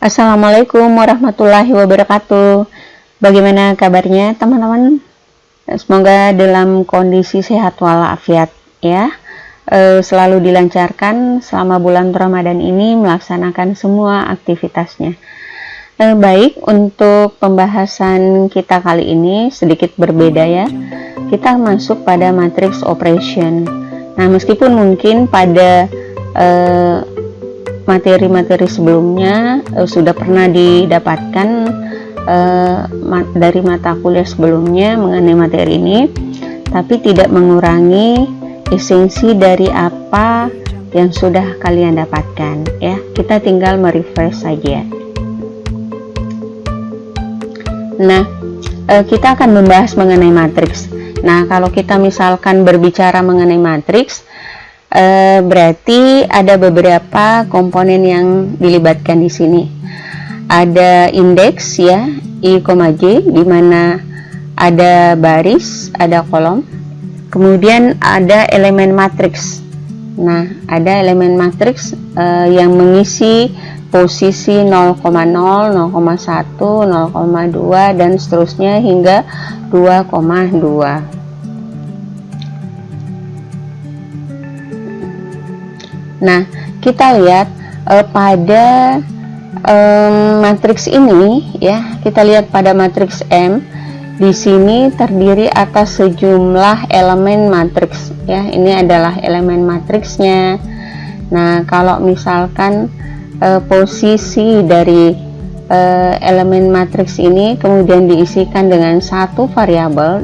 Assalamualaikum warahmatullahi wabarakatuh. Bagaimana kabarnya teman-teman? Semoga dalam kondisi sehat walafiat ya. Selalu dilancarkan selama bulan Ramadan ini melaksanakan semua aktivitasnya. Baik, untuk pembahasan kita kali ini sedikit berbeda ya. Kita masuk pada matrix operation. Nah, meskipun mungkin pada materi-materi sebelumnya sudah pernah didapatkan dari mata kuliah sebelumnya mengenai materi ini, tapi tidak mengurangi esensi dari apa yang sudah kalian dapatkan ya. Kita tinggal merefresh saja. Nah, kita akan membahas mengenai matriks. Nah, kalau kita misalkan berbicara mengenai matriks, berarti ada beberapa komponen yang dilibatkan di sini. Ada indeks ya, I, J, di mana ada baris, ada kolom. Kemudian ada elemen matriks. Nah, ada elemen matriks yang mengisi posisi 0,0, 0,1, 0,2 dan seterusnya hingga 2,2. Nah, kita lihat pada matriks ini ya, kita lihat pada matriks M di sini terdiri atas sejumlah elemen matriks ya. Ini adalah elemen matriksnya. Nah, kalau misalkan posisi dari elemen matriks ini kemudian diisikan dengan satu variabel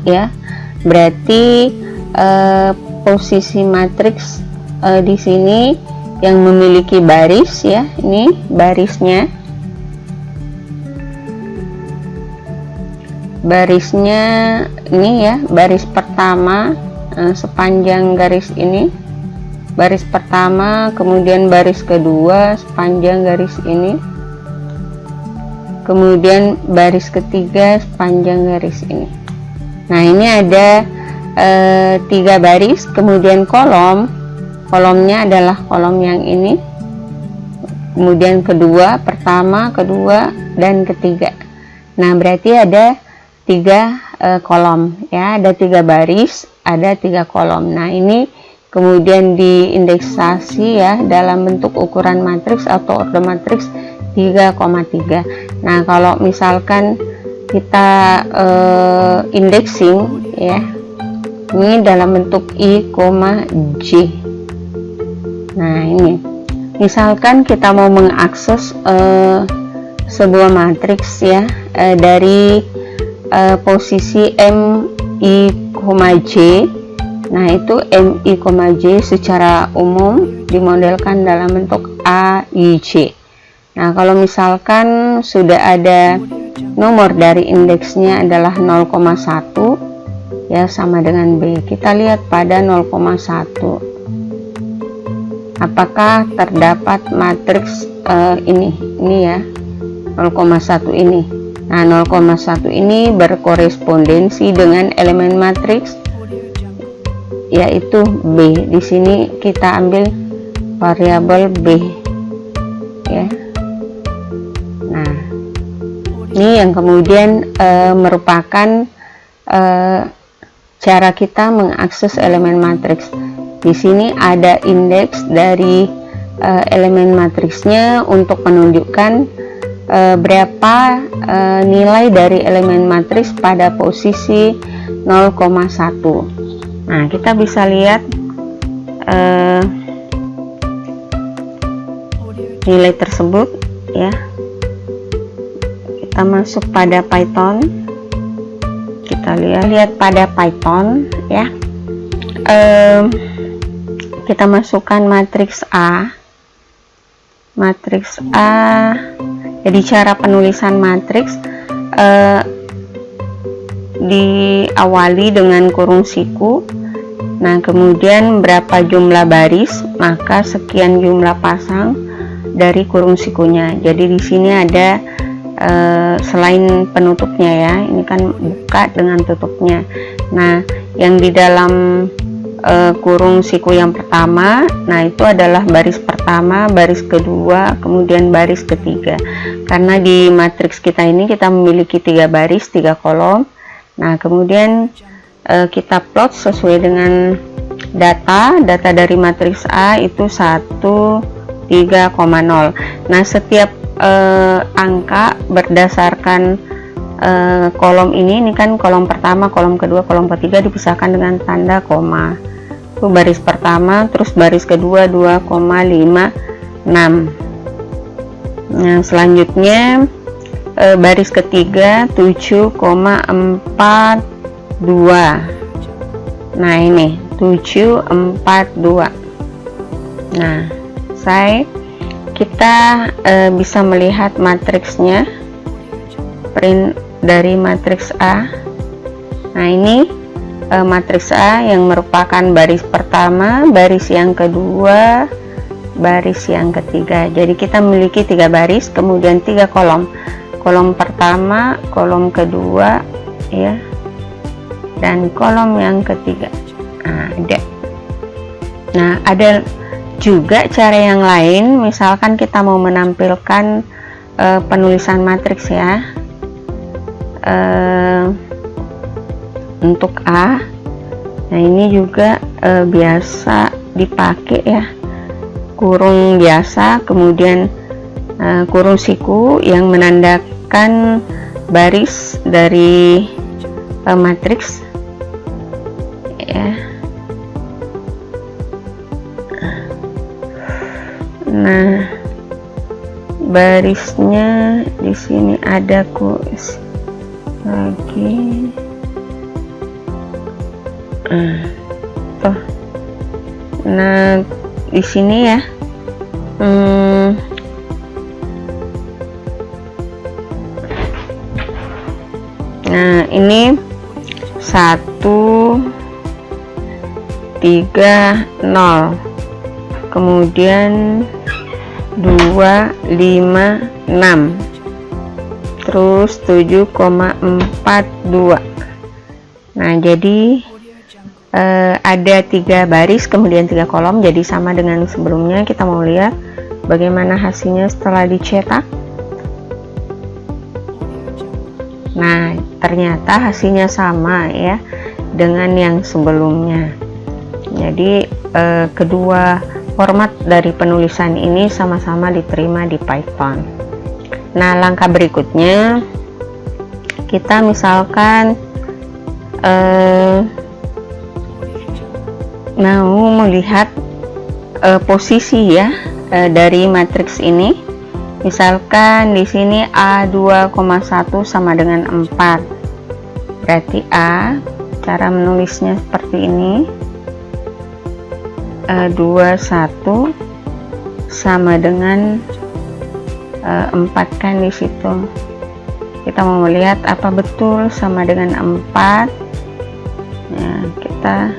ya, berarti posisi matriks di sini yang memiliki baris ya, ini barisnya ini ya, baris pertama sepanjang garis ini, baris pertama, kemudian baris kedua sepanjang garis ini, kemudian baris ketiga sepanjang garis ini. Nah, ini ada 3 baris, kemudian kolomnya adalah kolom yang ini, kemudian kedua, pertama, kedua, dan ketiga. Nah, berarti ada 3 kolom ya, ada 3 baris, ada 3 kolom. Nah, ini kemudian diindeksasi ya dalam bentuk ukuran matriks atau order matriks 3,3. Nah, kalau misalkan kita indexing ya, ini dalam bentuk I, J. Nah, ini misalkan kita mau mengakses sebuah matriks ya, dari posisi M, I, J. Nah, itu M, I, J secara umum dimodelkan dalam bentuk A, I, J. Nah, kalau misalkan sudah ada nomor dari indeksnya adalah 0,1 ya, sama dengan B. Kita lihat pada 0,1 apakah terdapat matriks ini ya, 0,1 ini. Nah, 0,1 ini berkorespondensi dengan elemen matriks yaitu B. Di sini kita ambil variabel B ya. Nah, ini yang kemudian merupakan cara kita mengakses elemen matriks. Di sini ada indeks dari elemen matriksnya untuk menunjukkan berapa nilai dari elemen matriks pada posisi 0,1. Nah, kita bisa lihat nilai tersebut ya. Kita masuk pada Python. Kita lihat pada Python ya. Kita masukkan matriks A. Jadi cara penulisan matriks diawali dengan kurung siku. Nah, kemudian berapa jumlah baris, maka sekian jumlah pasang dari kurung sikunya. Jadi di sini ada selain penutupnya ya, ini kan buka dengan tutupnya. Nah, yang di dalam kurung siku yang pertama. Nah, itu adalah baris pertama, baris kedua, kemudian baris ketiga. Karena di matriks kita ini kita memiliki 3 baris, 3 kolom. Nah, kemudian kita plot sesuai dengan data dari matriks A itu 1, 3,0. Nah, setiap angka berdasarkan kolom ini kan kolom pertama, kolom kedua, kolom ketiga dipisahkan dengan tanda koma. Itu baris pertama, terus baris kedua 2,56. Nah, selanjutnya baris ketiga 7,42. Nah, ini 742. Nah, kita bisa melihat matriksnya, print dari matriks A. Nah, ini matriks A yang merupakan baris pertama, baris yang kedua, baris yang ketiga. Jadi kita memiliki 3 baris, kemudian 3 kolom. Kolom pertama, kolom kedua, ya, dan kolom yang ketiga. Nah, ada juga cara yang lain, misalkan kita mau menampilkan penulisan matriks, ya. Untuk A, nah ini juga biasa dipakai, ya, kurung biasa, kemudian kurung siku yang menandakan baris dari matriks, ya. Nah, barisnya di sini ada kus lagi. Nah, di sini, ya, nah ini 130, kemudian 256, terus 7,42. Nah, jadi ada 3 baris kemudian 3 kolom, jadi sama dengan sebelumnya. Kita mau lihat bagaimana hasilnya setelah dicetak. Nah, ternyata hasilnya sama, ya, dengan yang sebelumnya. Jadi kedua format dari penulisan ini sama-sama diterima di Python. Nah, langkah berikutnya kita misalkan mau melihat posisi, ya, dari matriks ini. Misalkan di sini A2,1 sama dengan 4. Berarti A, cara menulisnya seperti ini. A21 sama dengan 4 kan di situ. Kita mau melihat apa betul sama dengan 4. Nah, kita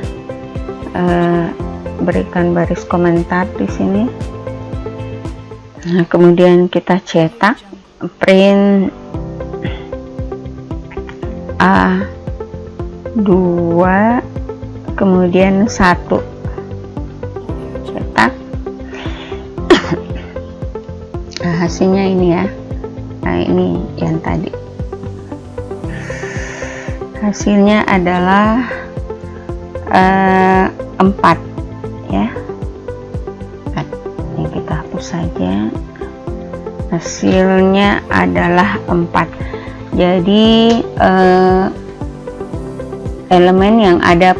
berikan baris komentar di sini. Nah, kemudian kita cetak, print A2, kemudian 1, cetak. Nah, hasilnya ini, ya. Nah, ini yang tadi. Hasilnya adalah 4, ya. Ini kita hapus saja. Hasilnya adalah 4. Jadi elemen yang ada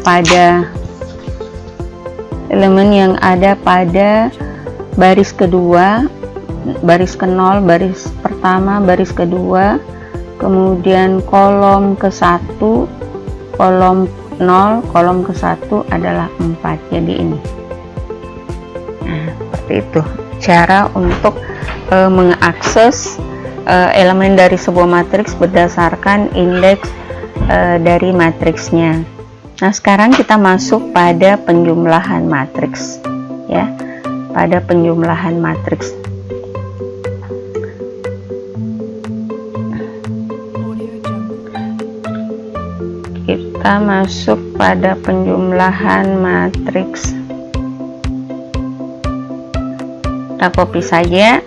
pada baris kedua, baris ke-0, baris pertama, baris kedua, kemudian kolom ke-1, kolom 0, kolom ke-1 adalah 4. Jadi ini. Nah, seperti itu cara untuk mengakses elemen dari sebuah matriks berdasarkan indeks dari matriksnya. Nah, sekarang kita masuk pada penjumlahan matriks, ya, pada penjumlahan matriks. kita masuk pada penjumlahan matriks. Kita copy saja.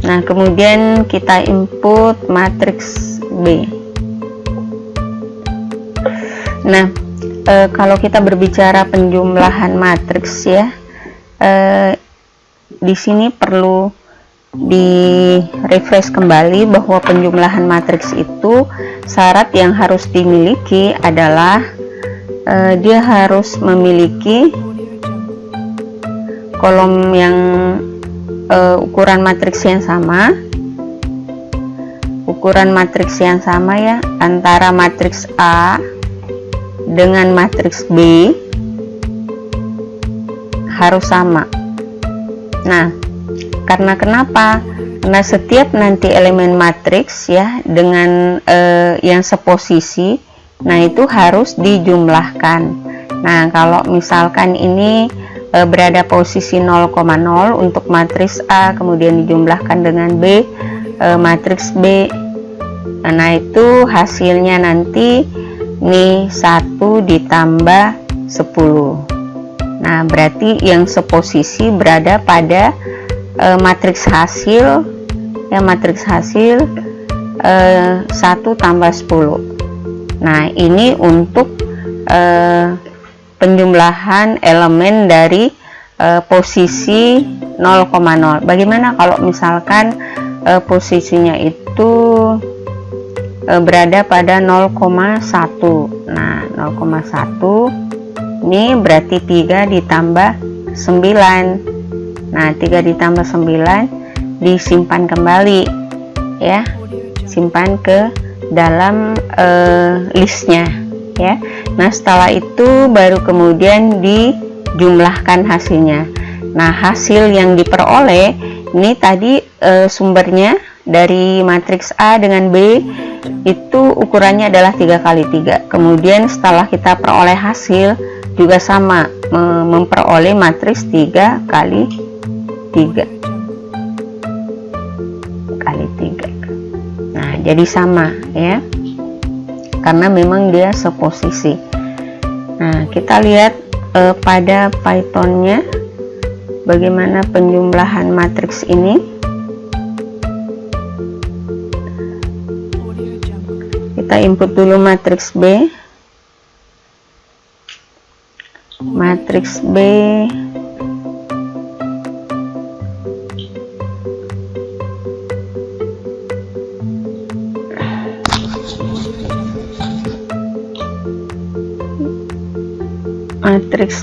Nah, kemudian kita input matriks B. Nah, kalau kita berbicara penjumlahan matriks ya, di sini perlu di refresh kembali bahwa penjumlahan matriks itu syarat yang harus dimiliki adalah dia harus memiliki kolom yang ukuran matriks yang sama, ya, antara matriks A dengan matriks B harus sama. Nah, karena kenapa? Karena setiap nanti elemen matriks ya dengan yang seposisi, nah itu harus dijumlahkan. Nah, kalau misalkan ini berada posisi 0,0 untuk matriks A, kemudian dijumlahkan dengan B, matriks B, nah itu hasilnya nanti nih 1 ditambah 10. Nah, berarti yang seposisi berada pada matriks hasil ya, matriks hasil 1 tambah 10. Nah, ini untuk penjumlahan elemen dari posisi 0,0. Bagaimana kalau misalkan posisinya itu berada pada 0,1? Nah, 0,1 ini berarti 3 ditambah 9. Nah, 3 ditambah 9 disimpan kembali ya, simpan ke dalam listnya ya. Nah, setelah itu baru kemudian dijumlahkan hasilnya. Nah, hasil yang diperoleh ini tadi sumbernya dari matriks A dengan B itu ukurannya adalah 3 kali 3. Kemudian setelah kita peroleh hasil juga sama, memperoleh matriks 3 kali 3 kali 3. Nah, jadi sama ya, karena memang dia seposisi. Nah, kita lihat pada Python-nya bagaimana penjumlahan matriks ini. Kita input dulu matriks B. Matriks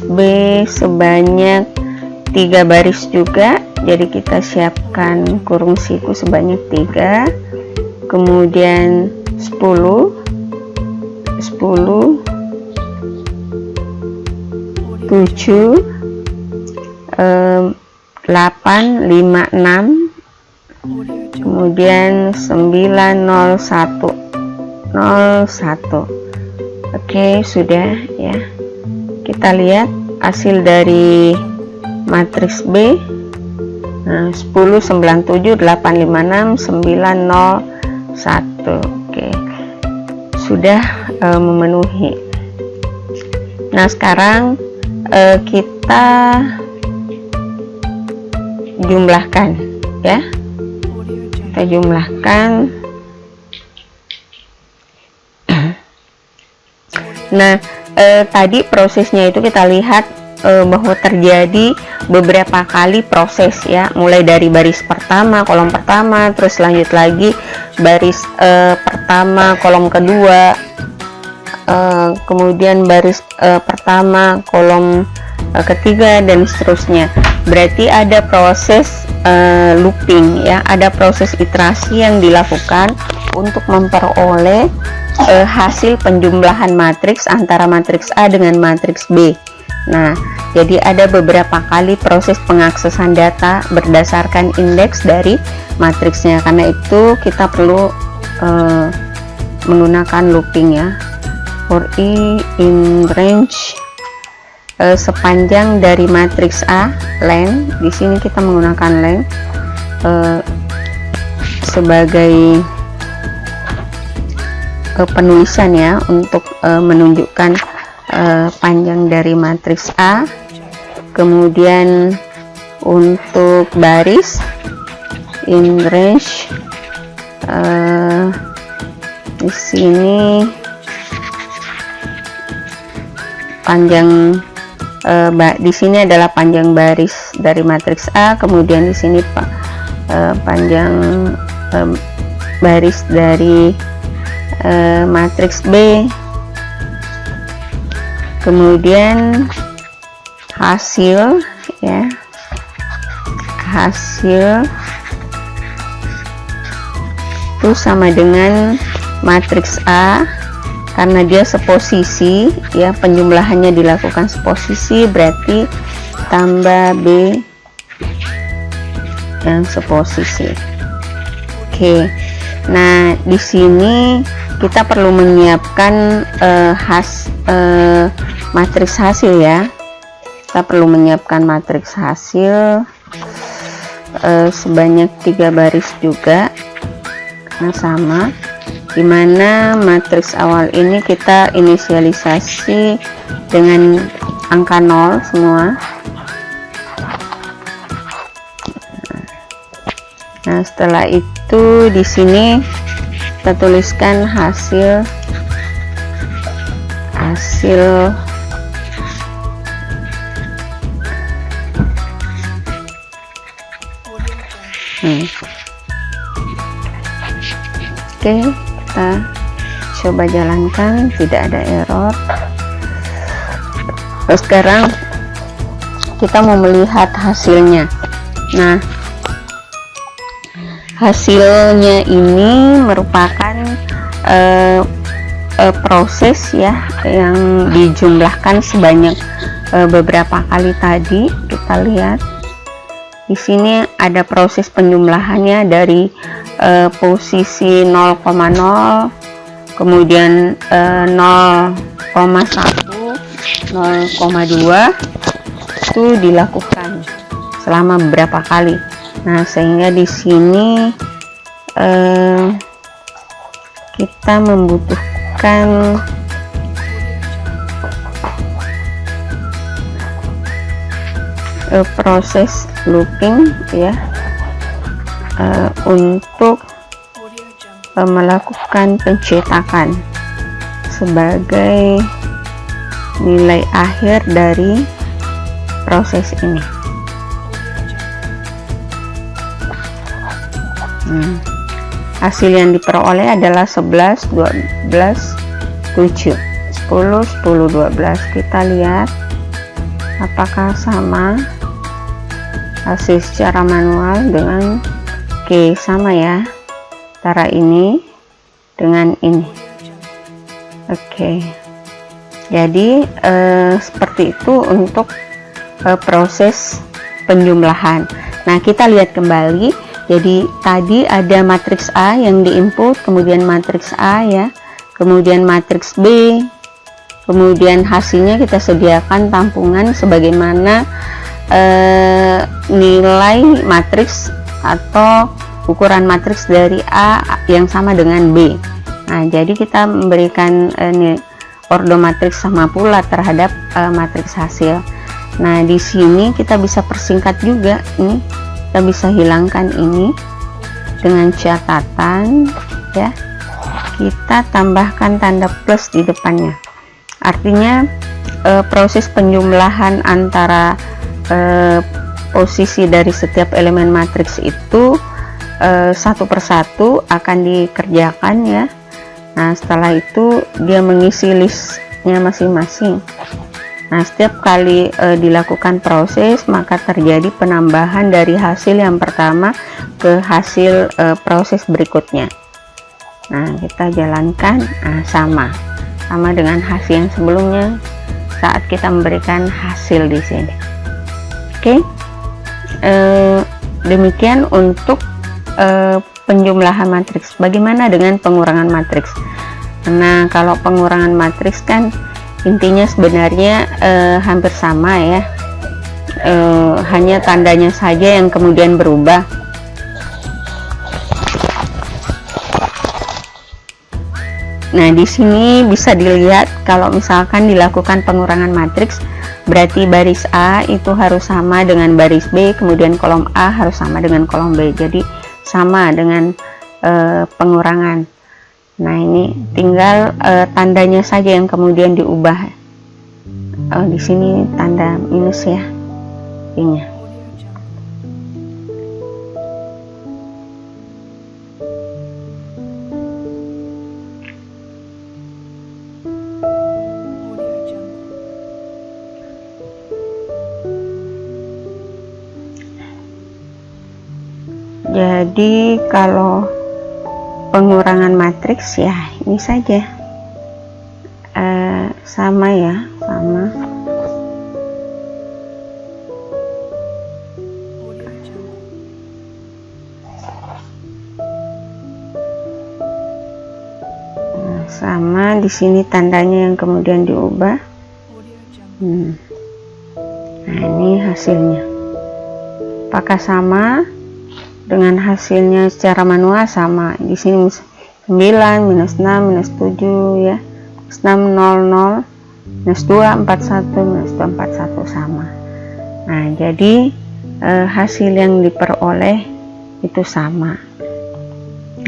B sebanyak 3 baris juga, jadi kita siapkan kurung siku sebanyak 3, kemudian 10 7 8 5 6, kemudian 9 0 1 0 1. Oke, sudah ya. Kita lihat hasil dari matriks B. Nah, 10 9 7 8 5 6 9 0 1. Oke, sudah memenuhi. Nah, sekarang kita jumlahkan ya, kita jumlahkan. Nah, tadi prosesnya itu kita lihat bahwa terjadi beberapa kali proses ya, mulai dari baris pertama, kolom pertama, terus lanjut lagi baris pertama, kolom kedua, kemudian baris pertama, kolom ketiga, dan seterusnya. Berarti ada proses looping ya, ada proses iterasi yang dilakukan untuk memperoleh hasil penjumlahan matriks antara matriks A dengan matriks B. Nah, jadi ada beberapa kali proses pengaksesan data berdasarkan indeks dari matriksnya. Karena itu kita perlu menggunakan looping ya. For I in range sepanjang dari matriks A len, di sini kita menggunakan len penulisan ya, untuk menunjukkan panjang dari matriks A. Kemudian untuk baris in range, di sini panjang di sini adalah panjang baris dari matriks A, kemudian di sini panjang baris dari matriks B, kemudian hasil ya, hasil itu sama dengan matriks A karena dia seposisi ya, penjumlahannya dilakukan seposisi, berarti tambah B yang seposisi. Oke, nah di sini kita perlu menyiapkan matriks hasil ya. Kita perlu menyiapkan matriks hasil sebanyak 3 baris juga, karena sama, dimana matriks awal ini kita inisialisasi dengan angka 0 semua. Nah setelah itu di sini kita tuliskan hasil Oke, kita coba jalankan, tidak ada error. Terus sekarang kita mau melihat hasilnya. Nah, hasilnya ini merupakan proses ya, yang dijumlahkan sebanyak beberapa kali tadi. Kita lihat di sini ada proses penjumlahannya dari posisi 0,0, kemudian 0,1, 0,2 itu dilakukan selama beberapa kali. Nah sehingga di sini kita membutuhkan proses looping ya, untuk melakukan pencetakan sebagai nilai akhir dari proses ini. Hasil yang diperoleh adalah 11, 12, 7, 10, 10, 12. Kita lihat apakah sama hasil secara manual dengan sama ya, antara ini dengan ini. Oke, jadi seperti itu untuk proses penjumlahan. Nah kita lihat kembali, jadi tadi ada matriks A yang diinput, kemudian matriks A ya, kemudian matriks B, kemudian hasilnya kita sediakan tampungan sebagaimana nilai matriks atau ukuran matriks dari A yang sama dengan B. Nah jadi kita memberikan ordo matriks sama pula terhadap matriks hasil. Nah di sini kita bisa persingkat juga, ini kita bisa hilangkan ini dengan catatan ya, kita tambahkan tanda plus di depannya. Artinya proses penjumlahan antara posisi dari setiap elemen matriks itu satu persatu akan dikerjakan ya. Nah setelah itu dia mengisi listnya masing-masing. Nah setiap kali dilakukan proses, maka terjadi penambahan dari hasil yang pertama ke hasil proses berikutnya. Nah kita jalankan, nah, sama dengan hasil yang sebelumnya saat kita memberikan hasil di sini. Oke, demikian untuk penjumlahan matriks. Bagaimana dengan pengurangan matriks? Nah kalau pengurangan matriks kan intinya sebenarnya hampir sama ya, hanya tandanya saja yang kemudian berubah. Nah, di sini bisa dilihat kalau misalkan dilakukan pengurangan matriks, berarti baris A itu harus sama dengan baris B, kemudian kolom A harus sama dengan kolom B. Jadi sama dengan pengurangan. Nah, ini tinggal tandanya saja yang kemudian diubah. Di sini tanda minus ya, B-nya. Jadi kalau pengurangan matriks ya ini saja, sama ya, sama. Nah, sama di sini tandanya yang kemudian diubah. Nah, ini hasilnya. Apakah sama dengan hasilnya secara manual? Sama. Di sini 9 minus 6 minus 7 ya, 6 0 0 minus 2 41 minus 2 41 sama. Nah, jadi hasil yang diperoleh itu sama.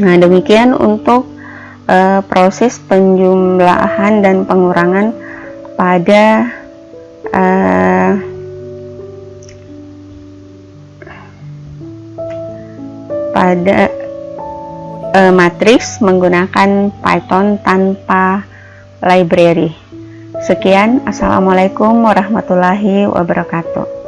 Nah, demikian untuk proses penjumlahan dan pengurangan pada matriks menggunakan Python tanpa library. Sekian, assalamualaikum warahmatullahi wabarakatuh.